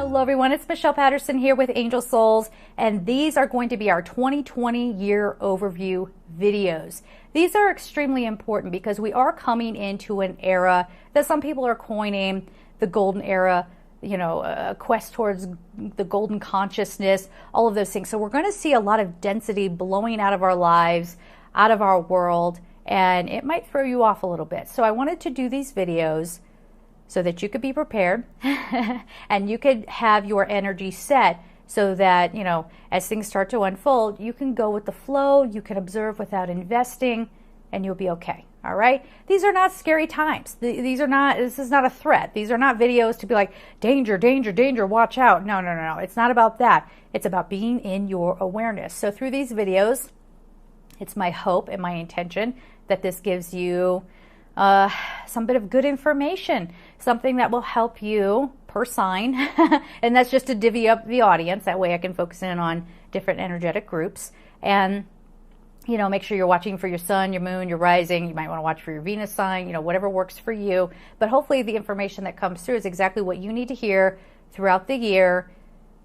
Hello everyone, it's Michelle Patterson here with Angel Souls, and these are going to be our 2020 year overview videos. These are extremely important because we are coming into an era that some people are coining the golden era, you know, a quest towards the golden consciousness, all of those things. So we're going to see a lot of density blowing out of our lives, out of our world, and it might throw you off a little bit. So I wanted to do these videos so that you could be prepared and you could have your energy set so that, you know, as things start to unfold, you can go with the flow, you can observe without investing, and you'll be okay. All right? These are not scary times. This is not a threat. These are not videos to be like, danger, danger, danger, watch out. No, no, no, no. It's not about that. It's about being in your awareness. So through these videos, it's my hope and my intention that this gives you some bit of good information, something that will help you per sign. And that's just to divvy up the audience. That way I can focus in on different energetic groups. And, you know, make sure you're watching for your sun, your moon, your rising. You might want to watch for your Venus sign, you know, whatever works for you. But hopefully the information that comes through is exactly what you need to hear throughout the year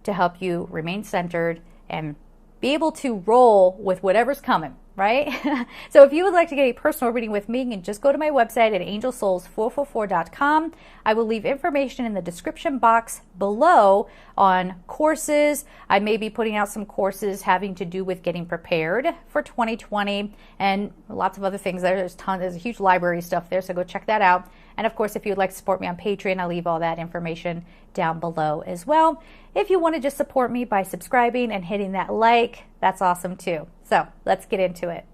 to help you remain centered and be able to roll with whatever's coming. Right? So if you would like to get a personal reading with me, you can just go to my website at angelsouls444.com. I will leave information in the description box below on courses. I may be putting out some courses having to do with getting prepared for 2020 and lots of other things. There's a huge library of stuff there, so go check that out. And of course, if you would like to support me on Patreon, I'll leave all that information down below as well. If you want to just support me by subscribing and hitting that like, that's awesome too. So let's get into it.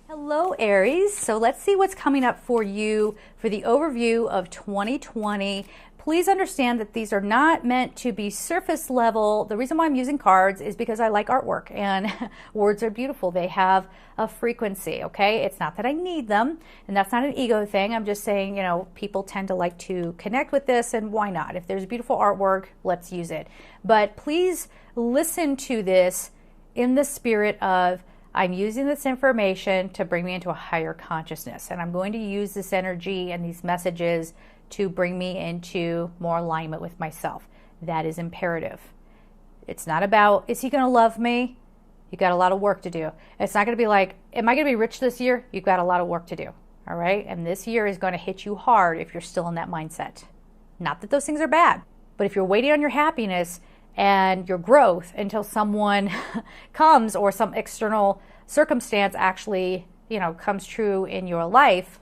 Hello Aries. So let's see what's coming up for you for the overview of 2020. Please understand that these are not meant to be surface level. The reason why I'm using cards is because I like artwork and words are beautiful. They have a frequency, okay? It's not that I need them, and that's not an ego thing. I'm just saying, you know, people tend to like to connect with this, and why not? If there's beautiful artwork, let's use it. But please listen to this in the spirit of, I'm using this information to bring me into a higher consciousness, and I'm going to use this energy and these messages to bring me into more alignment with myself. That is imperative. It's not about, is he going to love me? You got a lot of work to do. It's not going to be like, am I going to be rich this year? You've got a lot of work to do. All right? And this year is going to hit you hard if you're still in that mindset. Not that those things are bad, but if you're waiting on your happiness and your growth until someone comes or some external circumstance actually, you know, comes true in your life,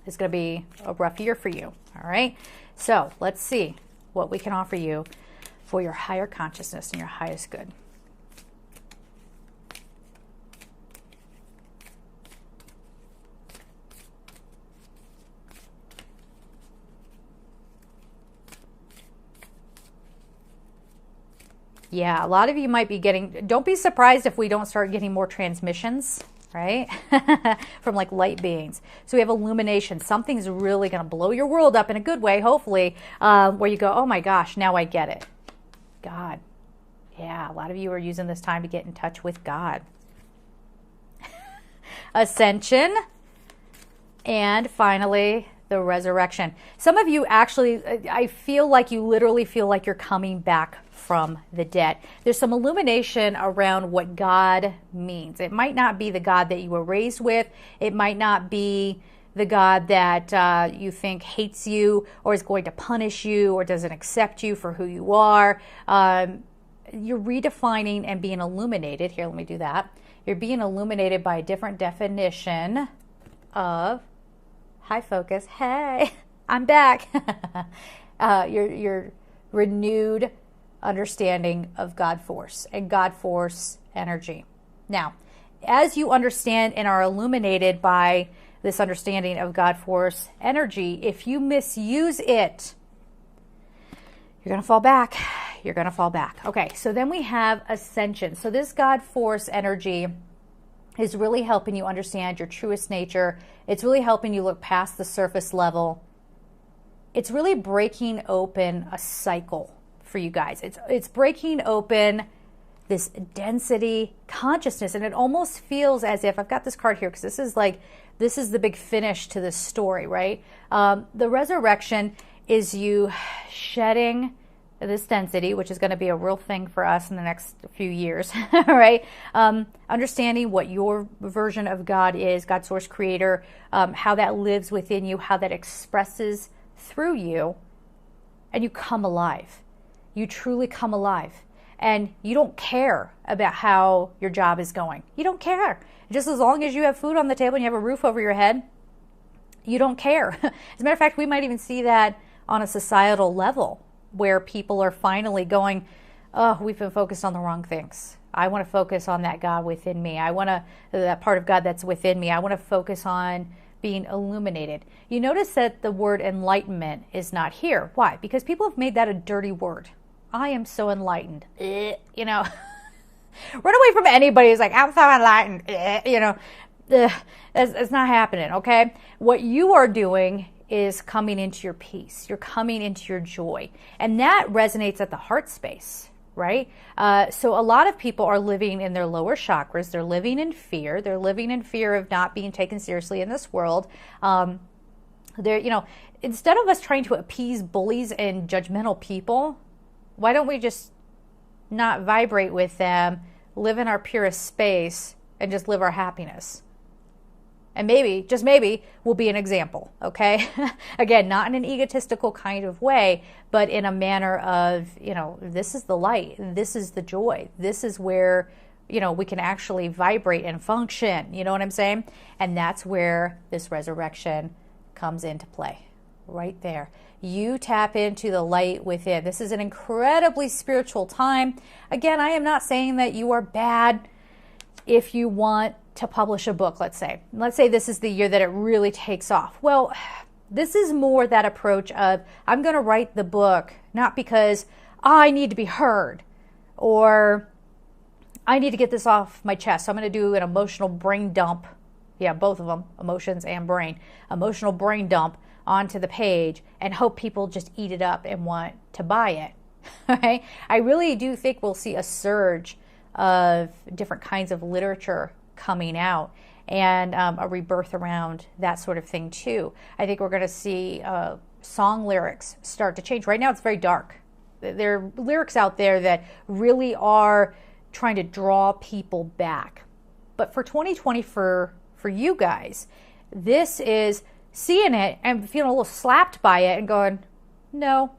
it's going to be a rough year for you. All right. So let's see what we can offer you for your higher consciousness and your highest good. Yeah, a lot of you might be getting, don't be surprised if we don't start getting more transmissions, right? From like light beings. So we have illumination. Something's really going to blow your world up in a good way, hopefully, where you go, oh my gosh, now I get it. God. Yeah, a lot of you are using this time to get in touch with God. Ascension. And finally, the resurrection. Some of you actually, I feel like you literally feel like you're coming back from the dead. There's some illumination around what God means. It might not be the God that you were raised with. It might not be the God that you think hates you or is going to punish you or doesn't accept you for who you are. You're redefining and being illuminated. Here, let me do that. You're being illuminated by a different definition of high focus. Hey, I'm back. Your renewed understanding of God force and God force energy. Now, as you understand and are illuminated by this understanding of God force energy, if you misuse it, you're going to fall back. You're going to fall back. Okay, so then we have ascension. So this God force energy is really helping you understand your truest nature. It's really helping you look past the surface level. It's really breaking open a cycle for you guys. It's breaking open this density consciousness, and it almost feels as if, I've got this card here because this is the big finish to this story, right? The resurrection is you shedding this density, which is going to be a real thing for us in the next few years, right? Understanding what your version of God is, God, source, creator, how that lives within you, how that expresses through you, and you come alive. You truly come alive. And you don't care about how your job is going. You don't care. Just as long as you have food on the table and you have a roof over your head, you don't care. As a matter of fact, we might even see that on a societal level, where people are finally going, oh, we've been focused on the wrong things. I want to focus on that God within me. That part of God that's within me. I want to focus on being illuminated. You notice that the word enlightenment is not here. Why? Because people have made that a dirty word. I am so enlightened. You know, run away from anybody who's like, I'm so enlightened. You know, it's not happening, okay? What you are doing is coming into your peace. You're coming into your joy. And that resonates at the heart space, right? So a lot of people are living in their lower chakras. They're living in fear. They're living in fear of not being taken seriously in this world. Instead of us trying to appease bullies and judgmental people, why don't we just not vibrate with them, live in our purest space, and just live our happiness? And maybe, just maybe, we'll be an example, okay? Again, not in an egotistical kind of way, but in a manner of, this is the light, this is the joy, this is where, we can actually vibrate and function, you know what I'm saying? And that's where this resurrection comes into play, right there. You tap into the light within. This is an incredibly spiritual time. Again, I am not saying that you are bad if you want to publish a book, let's say. Let's say this is the year that it really takes off. Well, this is more that approach of, I'm going to write the book, not because I need to be heard or I need to get this off my chest. So I'm going to do an emotional brain dump. Yeah, both of them, emotions and brain. Emotional brain dump onto the page and hope people just eat it up and want to buy it. Right? I really do think we'll see a surge of different kinds of literature coming out and a rebirth around that sort of thing too. I think we're going to see song lyrics start to change. Right now it's very dark. There are lyrics out there that really are trying to draw people back. But for 2020, for you guys, this is seeing it and feeling a little slapped by it and going, no,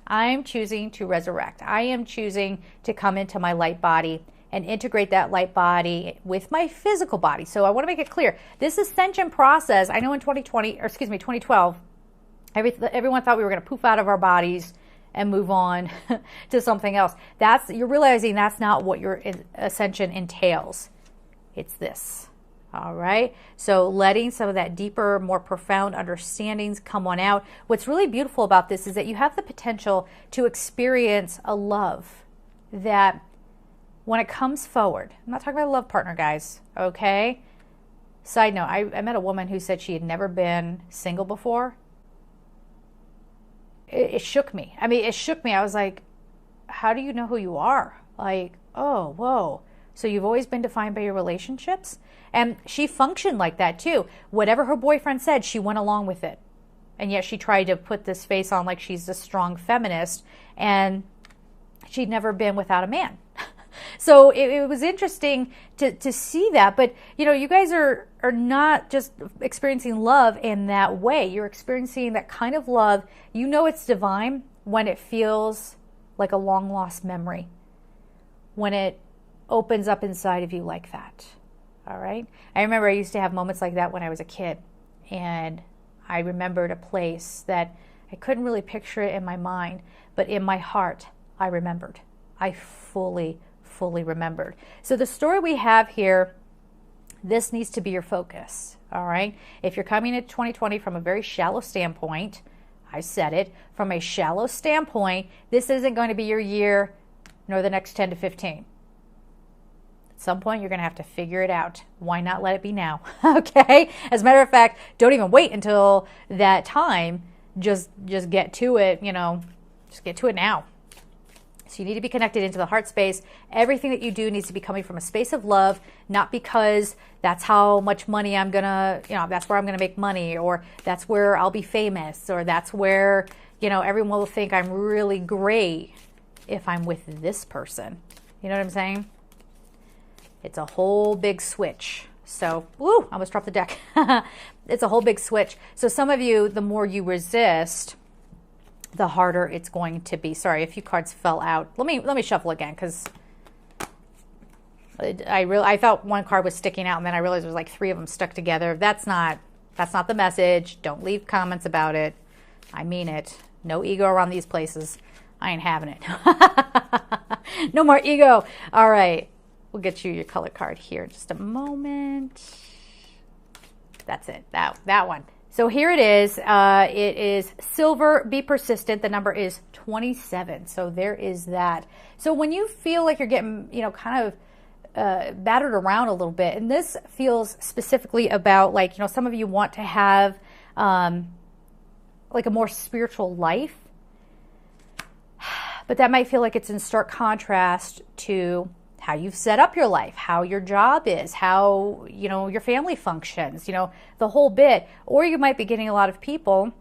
I'm choosing to resurrect. I am choosing to come into my light body and integrate that light body with my physical body. So I want to make it clear, this ascension process, I know in 2012, everyone thought we were going to poof out of our bodies and move on to something else. You're realizing that's not what your ascension entails. It's this. All right. So letting some of that deeper, more profound understandings come on out. What's really beautiful about this is that you have the potential to experience a love that when it comes forward, I'm not talking about a love partner, guys. Okay. Side note, I met a woman who said she had never been single before. It shook me. I mean, it shook me. I was like, how do you know who you are? Like, oh, whoa. So you've always been defined by your relationships? And she functioned like that too. Whatever her boyfriend said, she went along with it. And yet she tried to put this face on like she's a strong feminist, and she'd never been without a man. So it was interesting to see that. But, you guys are not just experiencing love in that way. You're experiencing that kind of love. It's divine when it feels like a long lost memory, when it opens up inside of you like that. All right. I remember I used to have moments like that when I was a kid, and I remembered a place that I couldn't really picture it in my mind, but in my heart, I remembered. I fully remembered. So the story we have here, this needs to be your focus. All right. If you're coming into 2020 from a very shallow standpoint, I said it, from a shallow standpoint, this isn't going to be your year nor the next 10 to 15. At some point, you're going to have to figure it out. Why not let it be now? Okay? As a matter of fact, don't even wait until that time. Just get to it, just get to it now. So you need to be connected into the heart space. Everything that you do needs to be coming from a space of love, not because that's how much money I'm going to, that's where I'm going to make money, or that's where I'll be famous, or that's where, you know, everyone will think I'm really great if I'm with this person. You know what I'm saying? It's a whole big switch. So, woo, I almost dropped the deck. It's a whole big switch. So some of you, the more you resist, the harder it's going to be. Sorry, a few cards fell out. Let me shuffle again, because I thought one card was sticking out, and then I realized there was like 3 of them stuck together. That's not the message. Don't leave comments about it. I mean it. No ego around these places. I ain't having it. No more ego. All right. We'll get you your color card here in just a moment. That's it. That one. So here it is. It is silver. Be persistent. The number is 27. So there is that. So when you feel like you're getting, you know, kind of battered around a little bit, and this feels specifically about, like, you know, some of you want to have like a more spiritual life, but that might feel like it's in stark contrast to how you've set up your life, how your job is, how, you know, your family functions, you know, the whole bit. Or you might be getting a lot of people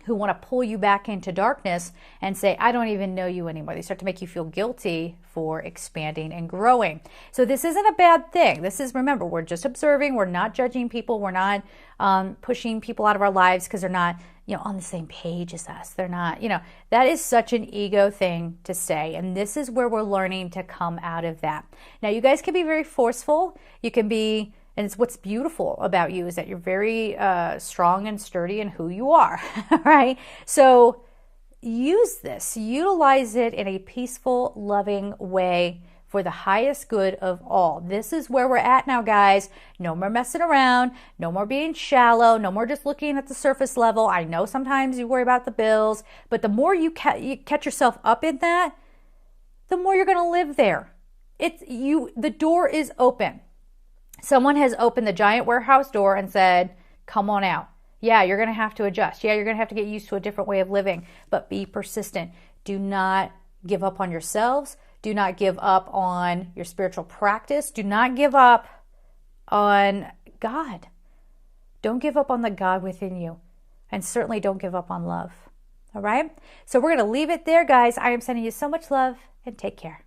who want to pull you back into darkness and say, I don't even know you anymore. They start to make you feel guilty for expanding and growing. So this isn't a bad thing. This is, remember, we're just observing. We're not judging people. We're not pushing people out of our lives because they're not, you know, on the same page as us. They're not, you know, that is such an ego thing to say. And this is where we're learning to come out of that. Now, you guys can be very forceful. You can be, and it's what's beautiful about you is that you're very strong and sturdy in who you are, right? So use this, utilize it in a peaceful, loving way for the highest good of all. This is where we're at now, guys. No more messing around, no more being shallow, no more just looking at the surface level. I know sometimes you worry about the bills, but the more you catch yourself up in that, the more you're going to live there. The door is open. Someone has opened the giant warehouse door and said, come on out. Yeah, you're going to have to adjust. Yeah, you're going to have to get used to a different way of living, but be persistent. Do not give up on yourselves. Do not give up on your spiritual practice. Do not give up on God. Don't give up on the God within you. And certainly don't give up on love. All right? So we're going to leave it there, guys. I am sending you so much love, and take care.